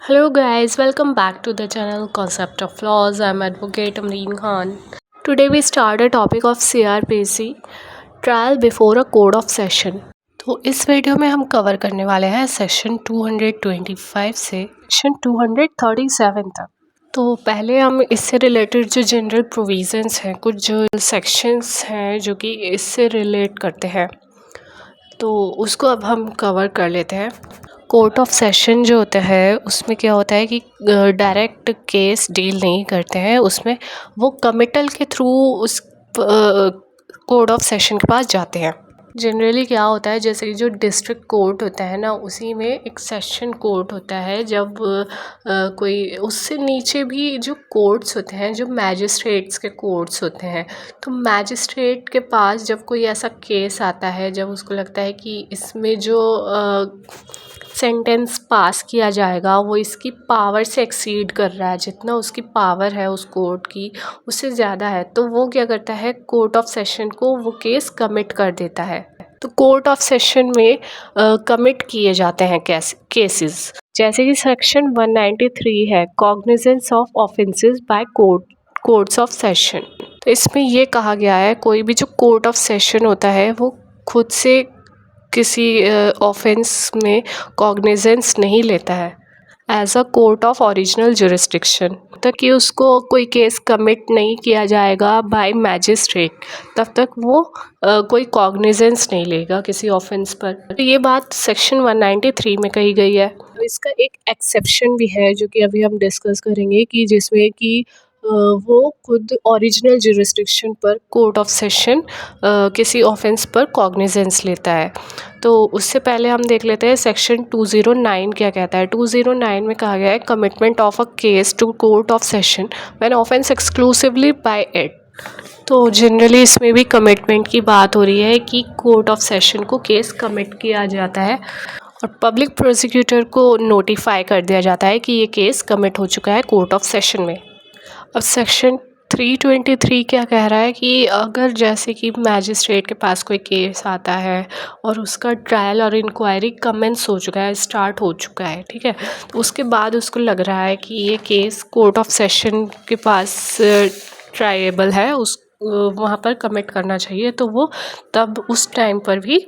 Hello guys, welcome back to the channel Concept of Laws. I'm Advocate Amreen Khan. Today we start a topic of CRPC Trial Before a Code of Session. तो इस video में हम cover करने वाले हैं section 225 से section 237 तक। तो पहले हम इससे रिलेटेड जो जनरल प्रोविजंस हैं, कुछ जो सेक्शंस हैं जो कि इससे रिलेट करते हैं, तो उसको अब हम कवर कर लेते हैं। कोर्ट ऑफ सेशन जो होता है उसमें क्या होता है कि डायरेक्ट केस डील नहीं करते हैं, उसमें वो कमिटल के थ्रू उस कोर्ट ऑफ सेशन के पास जाते हैं। जनरली क्या होता है, जैसे कि जो डिस्ट्रिक्ट कोर्ट होता है ना, उसी में एक सेशन कोर्ट होता है। जब कोई उससे नीचे भी जो कोर्ट्स होते हैं, जो मैजिस्ट्रेट्स के कोर्ट्स होते हैं, तो मैजिस्ट्रेट के पास जब कोई ऐसा केस आता है, जब उसको लगता है कि इसमें जो सेंटेंस पास किया जाएगा वो इसकी पावर से एक्सीड कर रहा है, जितना उसकी पावर है उस कोर्ट की उससे ज़्यादा है, तो वो क्या करता है, कोर्ट ऑफ सेशन को वो केस कमिट कर देता है। तो कोर्ट ऑफ सेशन में कमिट किए जाते हैं केसेस, जैसे कि सेक्शन 193 है, cognizance of offences by courts of session. तो इसमें ये कहा गया है, कोई भी जो कोर्ट ऑफ सेशन होता है वो खुद से किसी ऑफेंस में कॉग्निजेंस नहीं लेता है as a court of original jurisdiction. तक कि उसको कोई केस कमिट नहीं किया जाएगा बाय मैजिस्ट्रेट, तब तक वो कोई कॉग्निजेंस नहीं लेगा किसी ऑफेंस पर। तो ये बात सेक्शन 193 में कही गई है। तो इसका एक एक्सेप्शन भी है जो कि अभी हम डिस्कस करेंगे, कि जिसमें कि वो खुद ओरिजिनल जुरिस्डिक्शन पर कोर्ट ऑफ सेशन किसी ऑफेंस पर कॉग्निजेंस लेता है। तो उससे पहले हम देख लेते हैं सेक्शन 209 क्या कहता है। 209 में कहा गया है, commitment of a case to court of session when offence exclusively by it. तो जनरली इसमें भी कमिटमेंट की बात हो रही है कि कोर्ट ऑफ सेशन को केस कमिट किया जाता है और पब्लिक प्रोसिक्यूटर को नोटिफाई कर दिया जाता है कि ये केस कमिट हो चुका है कोर्ट ऑफ सेशन में। अब सेक्शन 323 क्या कह रहा है कि अगर जैसे कि मैजिस्ट्रेट के पास कोई केस आता है और उसका ट्रायल और इंक्वायरी कमेंस हो चुका है, स्टार्ट हो चुका है, ठीक है, तो उसके बाद उसको लग रहा है कि ये केस कोर्ट ऑफ सेशन के पास ट्रायबल है, उस वहाँ पर कमिट करना चाहिए, तो वो तब उस टाइम पर भी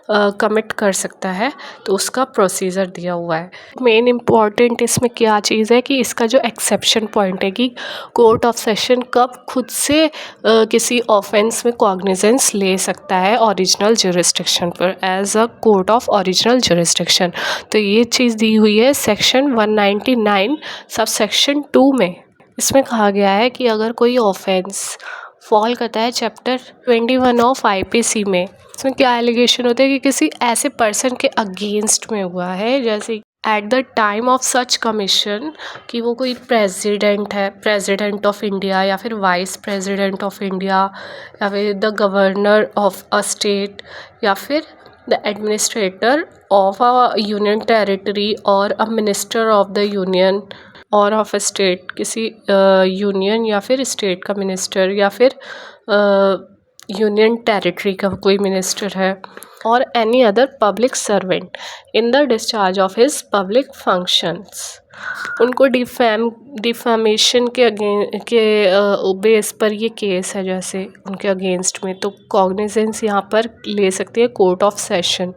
कमिट कर सकता है। तो उसका प्रोसीजर दिया हुआ है। मेन इम्पॉर्टेंट इसमें क्या चीज़ है कि इसका जो एक्सेप्शन पॉइंट है कि कोर्ट ऑफ सेशन कब खुद से किसी ऑफेंस में कॉग्निजेंस ले सकता है ओरिजिनल जुरिस्डिक्शन पर as a court of original jurisdiction. तो ये चीज़ दी हुई है सेक्शन 199 सब सेक्शन 2 में। इसमें कहा गया है कि अगर कोई ऑफेंस फॉल करता है चैप्टर 21 ऑफ आईपीसी में, इसमें क्या एलिगेशन होता है कि किसी ऐसे पर्सन के अगेंस्ट में हुआ है, जैसे at the time of such commission, कि वो कोई प्रेसिडेंट है, प्रेसिडेंट ऑफ इंडिया या फिर वाइस प्रेसिडेंट ऑफ इंडिया या फिर the governor of a state या फिर the administrator of a union territory और a minister of the union और ऑफ अ स्टेट, किसी यूनियन या फिर स्टेट का मिनिस्टर या फिर यूनियन टेरिटरी का कोई मिनिस्टर है, और any other public servant in the discharge of his public functions, उनको डिफेमेशन के बेस पर ये केस है जैसे उनके अगेंस्ट में, तो कॉग्निजेंस यहाँ पर ले सकती है court of session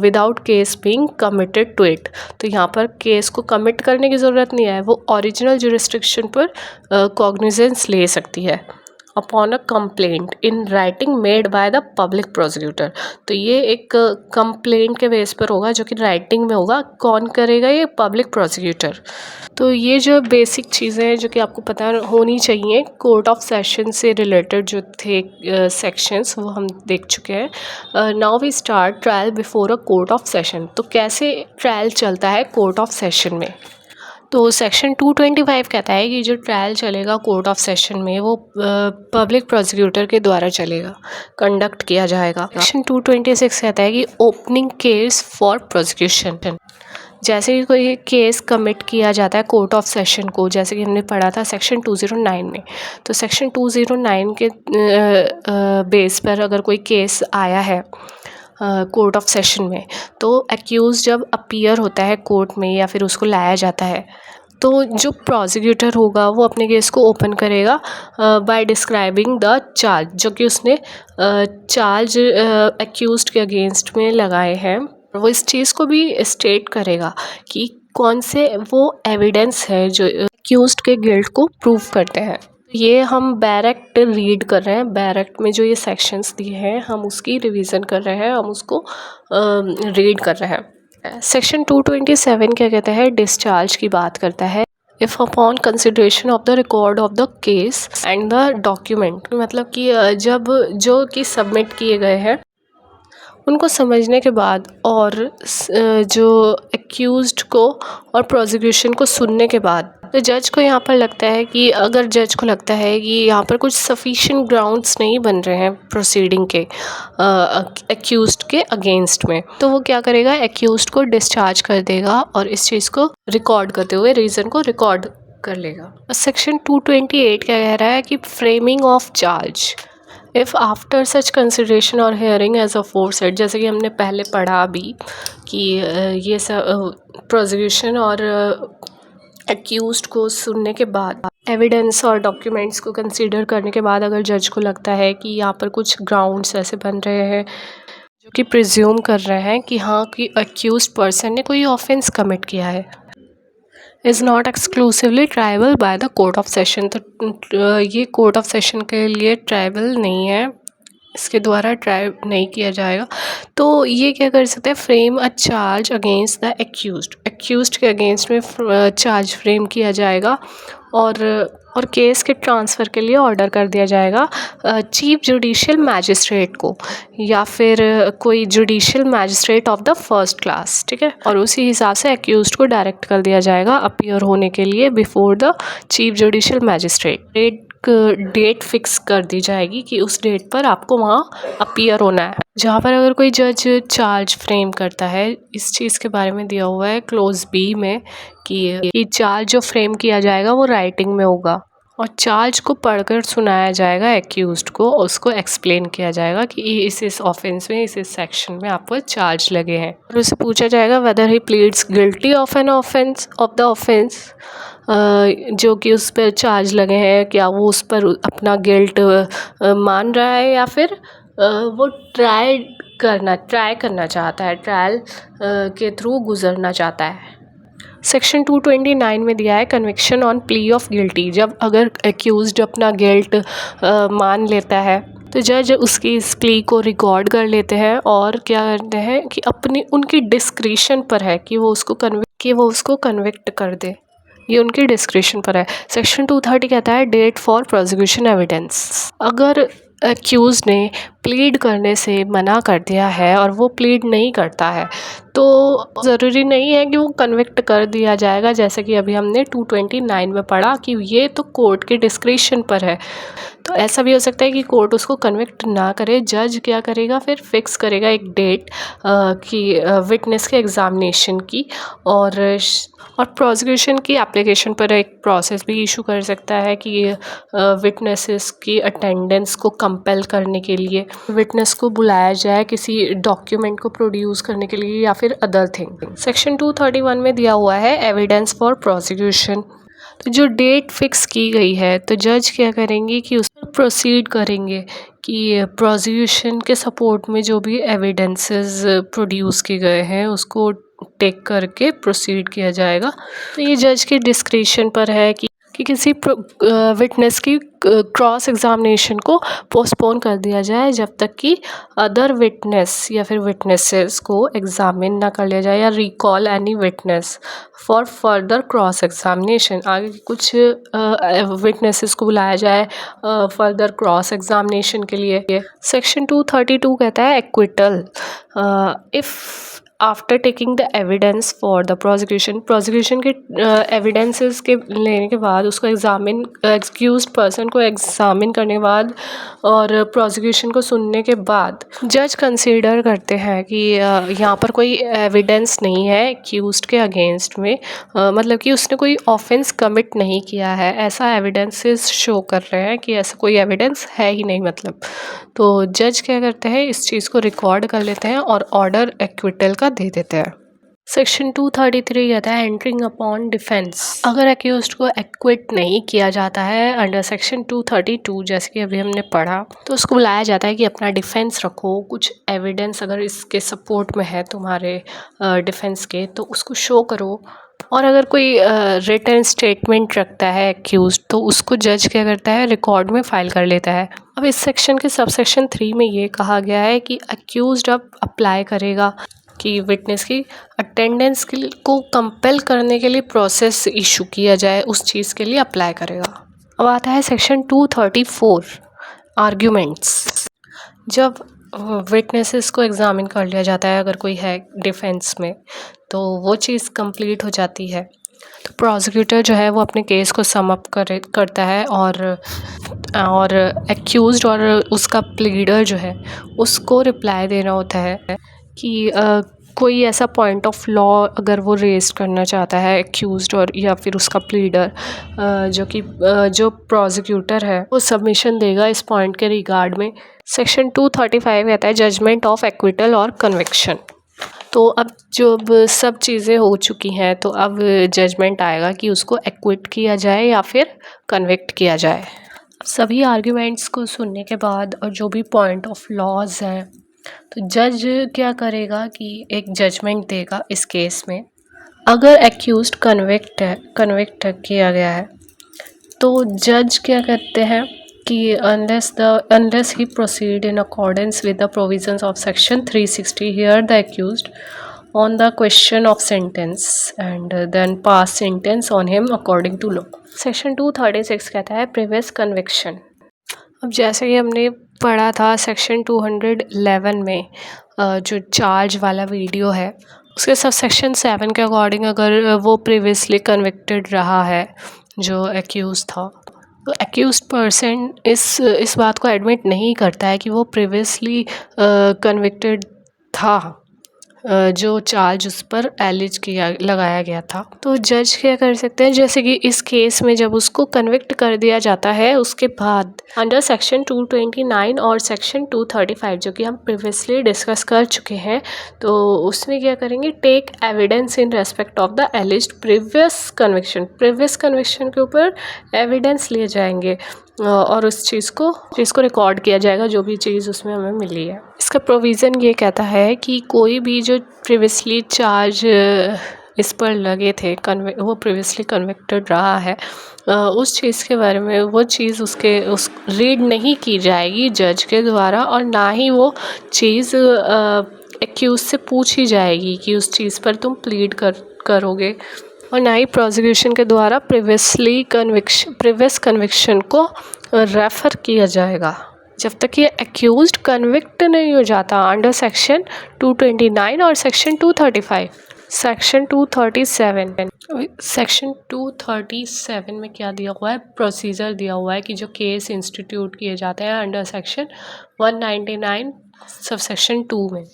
without case being committed to it. तो यहाँ पर केस को कमिट करने की ज़रूरत नहीं है, वो ओरिजिनल जुरिस्डिक्शन पर कॉग्निजेंस ले सकती है upon a complaint in writing made by the public prosecutor. तो ये एक कंप्लेंट के बेस पर होगा जो कि राइटिंग में होगा। कौन करेगा? ये पब्लिक प्रोसिक्यूटर। तो ये जो बेसिक चीज़ें हैं जो कि आपको पता होनी चाहिए कोर्ट ऑफ सेशन से रिलेटेड जो थे सेक्शंस, वो हम देख चुके हैं। Now we start trial before a court of session. तो कैसे ट्रायल चलता है कोर्ट ऑफ सेशन में? तो सेक्शन 225 कहता है कि जो ट्रायल चलेगा कोर्ट ऑफ सेशन में वो पब्लिक प्रोसिक्यूटर के द्वारा चलेगा, कंडक्ट किया जाएगा। सेक्शन 226 कहता है कि ओपनिंग केस फॉर प्रोसिक्यूशन, जैसे कि कोई केस कमिट किया जाता है कोर्ट ऑफ सेशन को, जैसे कि हमने पढ़ा था सेक्शन 209 में। तो सेक्शन 209 के बेस पर अगर कोई केस आया है कोर्ट ऑफ सेशन में। तो एक्यूज जब अपीयर होता है कोर्ट में या फिर उसको लाया जाता है, तो जो प्रोसिक्यूटर होगा वो अपने केस को ओपन करेगा बाय डिस्क्राइबिंग द चार्ज, जो कि उसने चार्ज एक्यूज्ड के अगेंस्ट में लगाए हैं। वो इस चीज़ को भी स्टेट करेगा कि कौन से वो एविडेंस है जो एक्यूज्ड के गिल्ट को प्रूव करते हैं। ये हम बैरेक्ट रीड कर रहे हैं, बैरेक्ट में जो ये सेक्शंस दिए हैं हम उसकी रिवीजन कर रहे हैं, हम उसको रीड कर रहे हैं। सेक्शन 227 क्या कहता है, डिस्चार्ज की बात करता है। If upon consideration of the record of the case and the document, मतलब कि जब जो कि सबमिट किए गए हैं उनको समझने के बाद और जो एक्यूज्ड को और प्रोसिक्यूशन को सुनने के बाद, तो जज को यहाँ पर लगता है कि अगर जज को लगता है कि यहाँ पर कुछ सफिशिएंट ग्राउंड्स नहीं बन रहे हैं प्रोसीडिंग के एक्यूज्ड के अगेंस्ट में, तो वो क्या करेगा, एक्यूज्ड को डिस्चार्ज कर देगा और इस चीज़ को रिकॉर्ड करते हुए रीज़न को रिकॉर्ड कर लेगा। सेक्शन 228 क्या कह रहा है कि framing of charge, if after such consideration और हेयरिंग एज अफोरसेड, जैसे कि हमने पहले पढ़ा अभी कि ये सब प्रोसिक्यूशन और एक्यूज्ड को सुनने के बाद, एविडेंस और डॉक्यूमेंट्स को कंसीडर करने के बाद अगर जज को लगता है कि यहाँ पर कुछ ग्राउंड्स ऐसे बन रहे हैं जो कि प्रिज्यूम कर रहे हैं कि हाँ कि एक्यूज्ड पर्सन ने कोई ऑफेंस कमिट किया है, is not exclusively tribal by the court of session, तो ये कोर्ट ऑफ सेशन के लिए ट्राइबल नहीं है, इसके द्वारा ट्राई नहीं किया जाएगा। तो ये क्या कर सकते हैं, frame a charge against the accused के अगेंस्ट में चार्ज फ्रेम किया जाएगा और केस के ट्रांसफ़र के लिए ऑर्डर कर दिया जाएगा चीफ जुडिशियल मैजिस्ट्रेट को या फिर कोई judicial magistrate of the first class, ठीक है, और उसी हिसाब से एक्यूज्ड को डायरेक्ट कर दिया जाएगा अपीयर होने के लिए before the chief judicial magistrate. Date fix कर दी जाएगी कि उस डेट पर आपको वहाँ अपीयर होना है। जहाँ पर अगर कोई जज चार्ज फ्रेम करता है, इस चीज़ के बारे में दिया हुआ है क्लोज बी में कि चार्ज जो फ्रेम किया जाएगा वो राइटिंग में होगा और चार्ज को पढ़कर सुनाया जाएगा एक्यूज्ड को, उसको एक्सप्लेन किया जाएगा कि इस ऑफेंस में इस सेक्शन में आपको चार्ज लगे हैं, और उससे पूछा जाएगा weather he pleads guilty of an offence of the offence, जो कि उस पर चार्ज लगे हैं, क्या वो उस पर अपना गिल्ट मान रहा है या फिर वो ट्राई करना चाहता है, ट्रायल के थ्रू गुजरना चाहता है। सेक्शन 229 में दिया है conviction on plea of guilty, जब अगर एक्यूज्ड अपना गिल्ट मान लेता है तो जज उसकी इस प्ली को रिकॉर्ड कर लेते हैं और क्या करते हैं कि अपनी उनकी डिस्क्रिशन पर है कि वो उसको कन्विक्ट कर दे, ये उनकी डिस्क्रिशन पर है। सेक्शन 230 कहता है डेट फॉर प्रोसिक्यूशन एविडेंस, अगर एक्यूज ने प्लीड करने से मना कर दिया है और वो प्लीड नहीं करता है तो ज़रूरी नहीं है कि वो कन्विक्ट कर दिया जाएगा, जैसे कि अभी हमने 229 में पढ़ा कि ये तो कोर्ट के डिस्क्रिशन पर है। तो ऐसा भी हो सकता है कि कोर्ट उसको कन्विक्ट ना करे, जज क्या करेगा फिर फिक्स करेगा एक डेट कि विटनेस के एग्ज़ामिनेशन की, और प्रोसिक्यूशन की एप्लीकेशन पर एक प्रोसेस भी इशू कर सकता है कि विटनेसेस की अटेंडेंस को कंपेल करने के लिए विटनेस को बुलाया जाए किसी डॉक्यूमेंट को प्रोड्यूस करने के लिए या फिर अदर थिंग। सेक्शन 231 में दिया हुआ है एविडेंस फॉर प्रोसिक्यूशन, तो जो डेट फिक्स की गई है तो जज क्या करेंगे कि उस पर प्रोसीड करेंगे कि प्रोसिक्यूशन के सपोर्ट में जो भी एविडेंसेस प्रोड्यूस किए गए हैं उसको टेक करके प्रोसीड किया जाएगा। तो ये जज के डिस्क्रिशन पर है कि किसी विटनेस की क्रॉस एग्जामिनेशन को पोस्टपोन कर दिया जाए जब तक कि अदर विटनेस या फिर विटनेसेस को एग्जामिन ना कर लिया जाए, या recall any witness for further cross examination, आगे कुछ विटनेसेस को बुलाया जाए फर्दर क्रॉस एग्जामिनेशन के लिए। सेक्शन 232 कहता है acquittal, if after taking the evidence for the prosecution के एविडेंसेस के लेने के बाद उसको एक्सक्यूज पर्सन को एग्जामिन करने के बाद और प्रोसिक्यूशन को सुनने के बाद जज कंसीडर करते हैं कि यहाँ पर कोई एविडेंस नहीं है एक्यूज्ड के अगेंस्ट में, मतलब कि उसने कोई ऑफेंस कमिट नहीं किया है, ऐसा एविडेंसेस शो कर रहे हैं कि ऐसा कोई एविडेंस है ही नहीं मतलब। तो जज क्या करते हैं, इस चीज़ को रिकॉर्ड कर लेते हैं और ऑर्डर एक्विटल का दे देते हैं। सेक्शन 233 कहता है एंटरिंग अपॉन डिफेंस। अगर एक्यूज्ड को एक्विट नहीं किया जाता है अंडर सेक्शन 232, जैसे कि अभी हमने पढ़ा, तो उसको बुलाया जाता है कि अपना डिफेंस रखो, कुछ एविडेंस अगर इसके सपोर्ट में है तुम्हारे डिफेंस के तो उसको शो करो। और अगर कोई रिटन स्टेटमेंट रखता है एक्यूज्ड तो उसको जज क्या करता है, रिकॉर्ड में फाइल कर लेता है। अब इस सेक्शन के सबसेक्शन 3 में ये कहा गया है कि एक्यूज्ड अब अप्लाई करेगा कि विटनेस की अटेंडेंस को कंपेल करने के लिए प्रोसेस इशू किया जाए, उस चीज़ के लिए अप्लाई करेगा। अब आता है सेक्शन 234 आर्ग्यूमेंट्स। जब विटनेसेस को एग्ज़ामिन कर लिया जाता है अगर कोई है डिफेंस में तो वो चीज़ कंप्लीट हो जाती है, तो प्रोसिक्यूटर जो है वो अपने केस को सम अप करता है और एक्यूज्ड और उसका प्लीडर जो है उसको रिप्लाई देना होता है कि कोई ऐसा पॉइंट ऑफ लॉ अगर वो रेज करना चाहता है एक्यूज्ड और या फिर उसका प्लीडर, जो प्रोसिक्यूटर है वो सबमिशन देगा इस पॉइंट के रिगार्ड में। सेक्शन 235 कहता है जजमेंट ऑफ एक्विटल और कन्विक्शन। तो अब जब सब चीज़ें हो चुकी हैं तो अब जजमेंट आएगा कि उसको एक्विट किया जाए या फिर कन्विक्ट किया जाए। सभी आर्ग्यूमेंट्स को सुनने के बाद और जो भी पॉइंट ऑफ लॉज हैं तो जज क्या करेगा कि एक जजमेंट देगा इस केस में। अगर एक्यूज्ड कन्विक्ट किया गया है तो जज क्या करते हैं कि unless he proceed in accordance with the provisions of section 360 here the accused on the question of sentence and then pass sentence on him according to law। Section 236 कहता है previous conviction। अब जैसे कि हमने पढ़ा था सेक्शन 211 में जो चार्ज वाला वीडियो है उसके सब सेक्शन 7 के अकॉर्डिंग अगर वो प्रीवियसली कन्विक्टेड रहा है जो एक्यूज था तो एक्यूज्ड पर्सन इस बात को एडमिट नहीं करता है कि वो प्रीवियसली कन्विक्टेड था, जो चार्ज उस पर लगाया गया था। तो जज क्या कर सकते हैं, जैसे कि इस केस में जब उसको कन्विक्ट कर दिया जाता है उसके बाद अंडर सेक्शन 229 और सेक्शन 235 जो कि हम प्रीवियसली डिस्कस कर चुके हैं, तो उसमें क्या करेंगे, take evidence in respect of the alleged previous conviction के ऊपर एविडेंस लिए जाएंगे और उस चीज़ को रिकॉर्ड किया जाएगा जो भी चीज़ उसमें हमें मिली है। इसका प्रोविज़न ये कहता है कि कोई भी जो प्रीवियसली चार्ज इस पर लगे थे वो प्रीवियसली कन्विक्टेड रहा है, उस चीज़ के बारे में वो चीज़ उस रीड नहीं की जाएगी जज के द्वारा और ना ही वो चीज़ एक्यूज से पूछी जाएगी कि उस चीज़ पर तुम प्लीड करोगे और ना ही प्रोसिक्यूशन के द्वारा प्रीवियस कन्विक्शन को रेफ़र किया जाएगा जब तक ये एक्यूज्ड कन्विक्ट नहीं हो जाता अंडर सेक्शन 229 और सेक्शन 235। सेक्शन 237 में क्या दिया हुआ है, प्रोसीजर दिया हुआ है कि जो केस इंस्टीट्यूट किए जाते हैं अंडर सेक्शन 199 सब सेक्शन 2 में।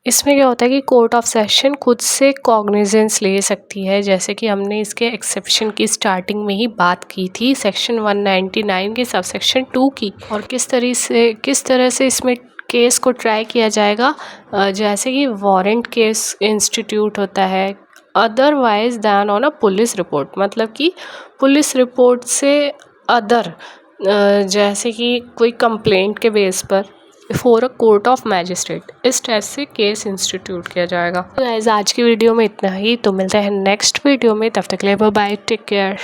इसमें क्या होता है कि कोर्ट ऑफ सेशन खुद से कॉग्निजेंस ले सकती है, जैसे कि हमने इसके एक्सेप्शन की स्टार्टिंग में ही बात की थी सेक्शन 199 के सब सेक्शन 2 की, और किस तरह से इसमें केस को ट्राई किया जाएगा। जैसे कि वारंट केस इंस्टीट्यूट होता है otherwise than on a police report, मतलब कि पुलिस रिपोर्ट से अदर, जैसे कि कोई कंप्लेंट के बेस पर before a court of magistrate, इस टाइप से केस इंस्टीट्यूट किया जाएगा। तो आज की वीडियो में इतना ही, तो मिलते हैं नेक्स्ट वीडियो में, तब तक के लिए बाय, टेक केयर।